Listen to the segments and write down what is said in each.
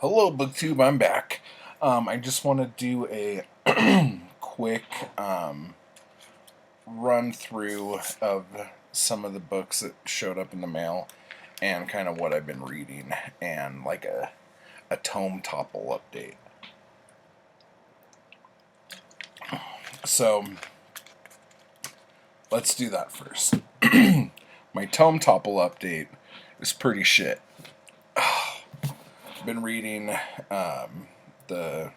Hello, BookTube. I'm back. I just want to do a quick run through of some of the books that showed up in the mail and kind of what I've been reading and like a Tome Topple update. So let's do that first. My Tome Topple update is pretty shit. I've been reading the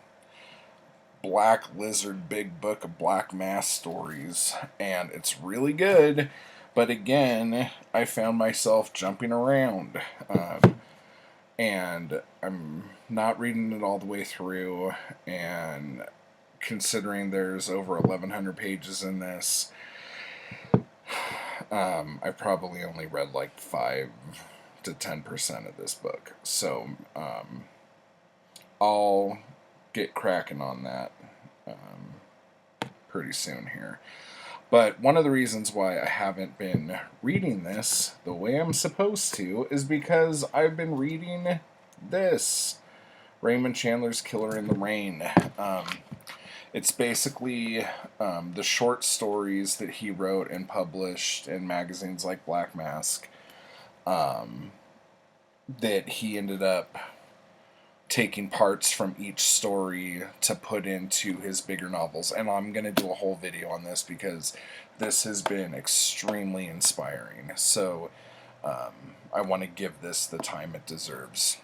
Black Lizard Big Book of Black Mass Stories, and it's really good, but again, I found myself jumping around, and I'm not reading it all the way through, and considering there's over 1,100 pages in this, I probably only read like 5 to 10% of this book, so I'll get cracking on that pretty soon here. But one of the reasons why I haven't been reading this the way I'm supposed to is because I've been reading this, Raymond Chandler's Killer in the Rain. It's basically the short stories that he wrote and published in magazines like Black Mask that he ended up taking parts from each story to put into his bigger novels. And I'm going to do a whole video on this because this has been extremely inspiring. So I want to give this the time it deserves.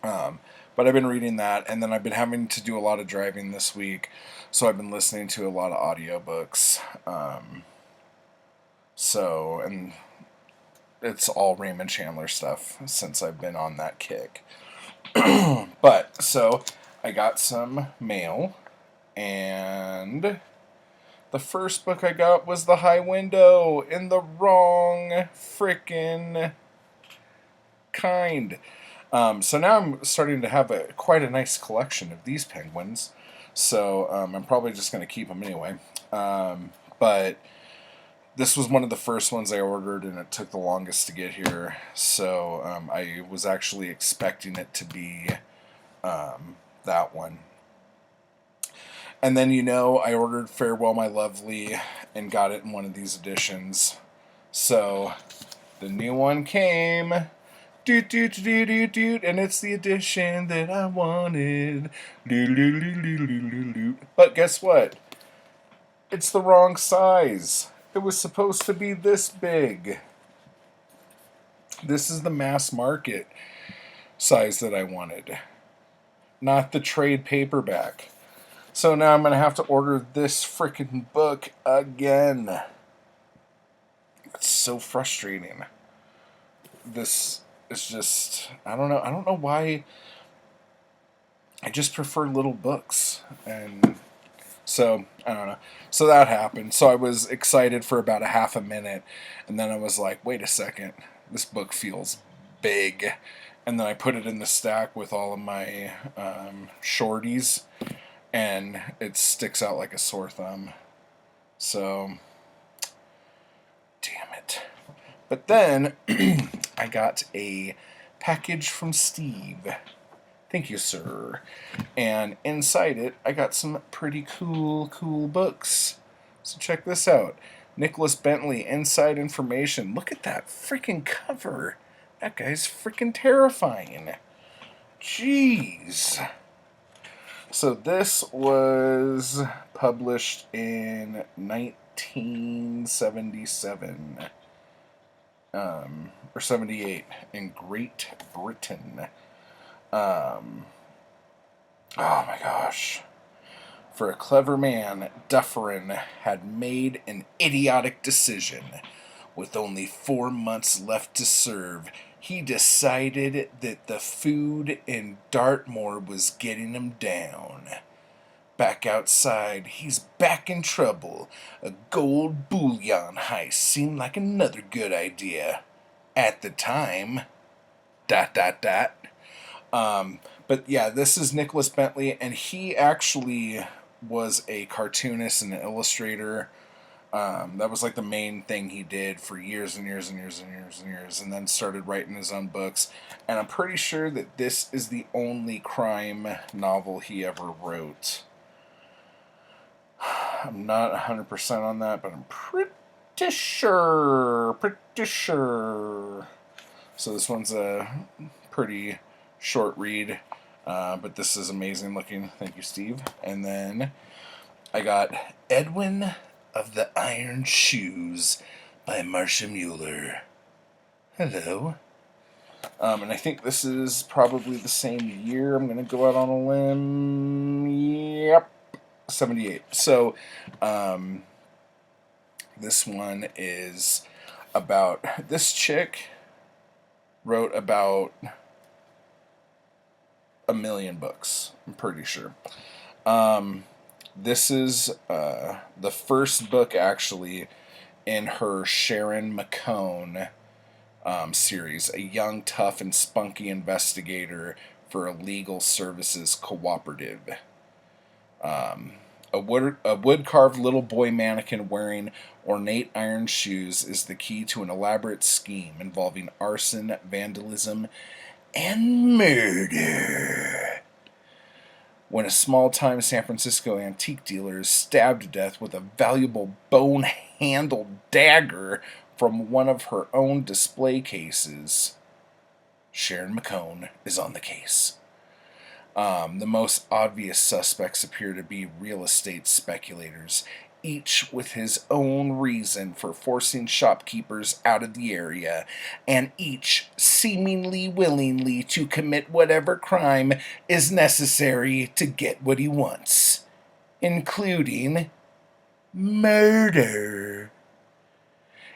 But I've been reading that, and then I've been having to do a lot of driving this week, so I've been listening to a lot of audiobooks. And it's all Raymond Chandler stuff since I've been on that kick. But, so, I got some mail, and the first book I got was The High Window in the wrong frickin' kind. So now I'm starting to have quite a nice collection of these penguins, so I'm probably just going to keep them anyway. But this was one of the first ones I ordered, and it took the longest to get here, so I was actually expecting it to be that one. And then, I ordered Farewell My Lovely and got it in one of these editions. So the new one came, doot, doot, doot, doot, doot, and it's the edition that I wanted. Doot, doot, doot, doot, doot, doot. But guess what? It's the wrong size. It was supposed to be this big. This is the mass market size that I wanted, not the trade paperback. So now I'm going to have to order this freaking book again. It's so frustrating. This is just, I don't know why. I just prefer little books. And so, I don't know. So that happened. So I was excited for about a half a minute. And then I was like, wait a second. This book feels big. And then I put it in the stack with all of my shorties. And it sticks out like a sore thumb. So, damn it. But then I got a package from Steve. Thank you, sir. And inside it, I got some pretty cool books. So check this out. Nikolas Bentley, Inside Information. Look at that freaking cover. That guy's freaking terrifying. Jeez. So this was published in 1977. Or 78 in Great Britain. Oh my gosh. For a clever man, Dufferin had made an idiotic decision. With only 4 months left to serve, he decided that the food in Dartmoor was getting him down. Back outside, he's back in trouble. A gold bullion heist seemed like another good idea. At the time. ... But yeah, this is Nikolas Bentley, and he actually was a cartoonist and an illustrator That was like the main thing he did for years and years and years and years and years, and then started writing his own books. And I'm pretty sure that this is the only crime novel he ever wrote. I'm not 100% on that, but I'm pretty sure. Pretty sure. So this one's a pretty short read, but this is amazing looking. Thank you, Steve. And then I got Edwin of the Iron Shoes by Marcia Muller. Hello. And I think this is probably the same year. I'm going to go out on a limb. Yep. 78. So, this one is about this chick wrote about 1 million books, I'm pretty sure. This is the first book, actually, in her Sharon McCone series, a young, tough, and spunky investigator for a legal services cooperative. A wood-carved little boy mannequin wearing ornate iron shoes is the key to an elaborate scheme involving arson, vandalism, and murder. When a small-time San Francisco antique dealer is stabbed to death with a valuable bone-handled dagger from one of her own display cases, Sharon McCone is on the case. The most obvious suspects appear to be real estate speculators, each with his own reason for forcing shopkeepers out of the area, and each seemingly willingly to commit whatever crime is necessary to get what he wants, including murder.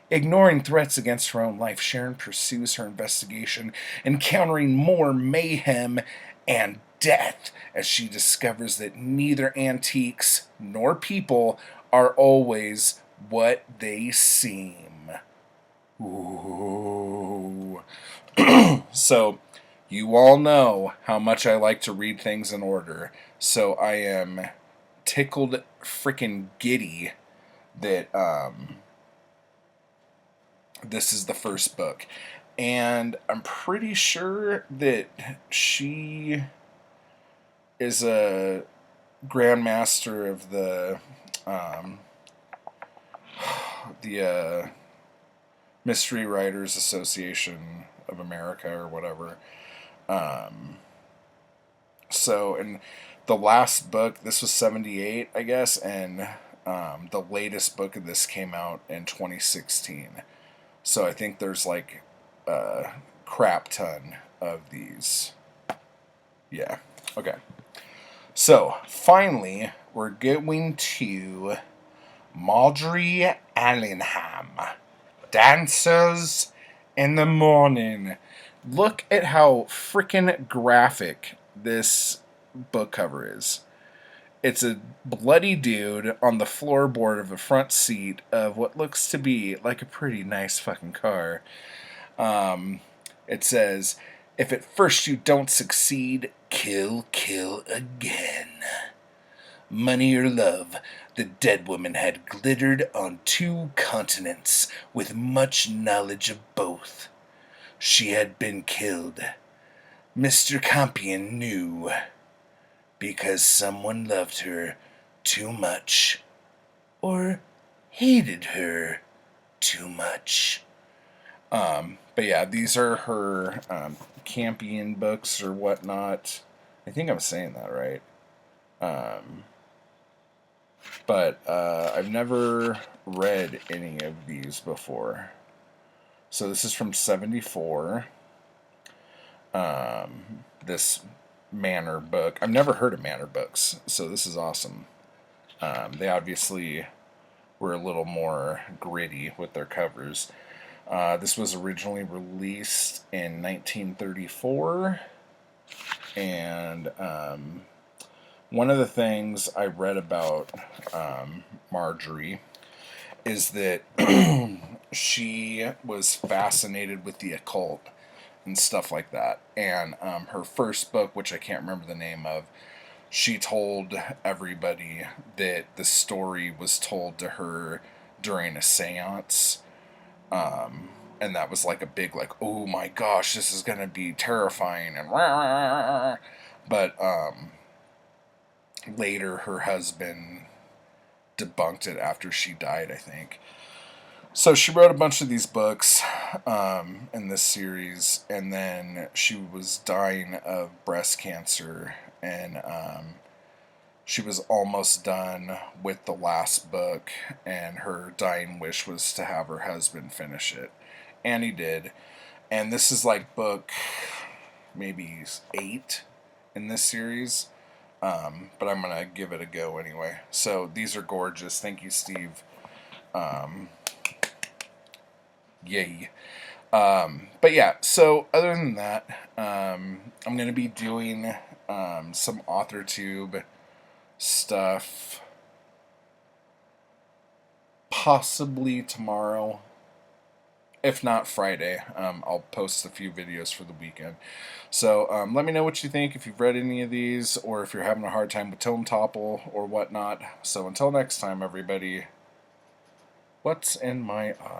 Ignoring threats against her own life, Sharon pursues her investigation, encountering more mayhem and death as she discovers that neither antiques nor people are always what they seem. Ooh. So, you all know how much I like to read things in order, so I am tickled freaking giddy that this is the first book. And I'm pretty sure that she is a grandmaster of the Mystery Writers Association of America or whatever. So, in the last book, this was 78, I guess, and the latest book of this came out in 2016. So I think there's like a crap ton of these. Yeah. Okay. So, finally, we're going to Marjorie Allingham. Dancers in the Morning. Look at how freaking graphic this book cover is. It's a bloody dude on the floorboard of the front seat of what looks to be like a pretty nice fucking car. It says, "If at first you don't succeed, kill again." Money or love, the dead woman had glittered on 2 continents with much knowledge of both. She had been killed. Mr. Campion knew. Because someone loved her too much, or hated her too much. But yeah, these are her Campion books or whatnot. I think I'm saying that right. But I've never read any of these before. So this is from 74. This Manor book. I've never heard of Manor books, so this is awesome. They obviously were a little more gritty with their covers. This was originally released in 1934, and one of the things I read about Marjorie is that she was fascinated with the occult and stuff like that. And her first book, which I can't remember the name of, she told everybody that the story was told to her during a seance. And that was like a big, like, oh my gosh, this is going to be terrifying. And but later her husband debunked it after she died, I think. So she wrote a bunch of these books in this series, and then she was dying of breast cancer, and she was almost done with the last book, and her dying wish was to have her husband finish it. And he did. And this is like book maybe 8 in this series. But I'm going to give it a go anyway. So these are gorgeous. Thank you, Steve. Yay. But yeah, so other than that, I'm going to be doing some AuthorTube stuff possibly tomorrow. If not Friday, I'll post a few videos for the weekend. So let me know what you think, if you've read any of these, or if you're having a hard time with Tome, Topple, or whatnot. So until next time, everybody, what's in my eye?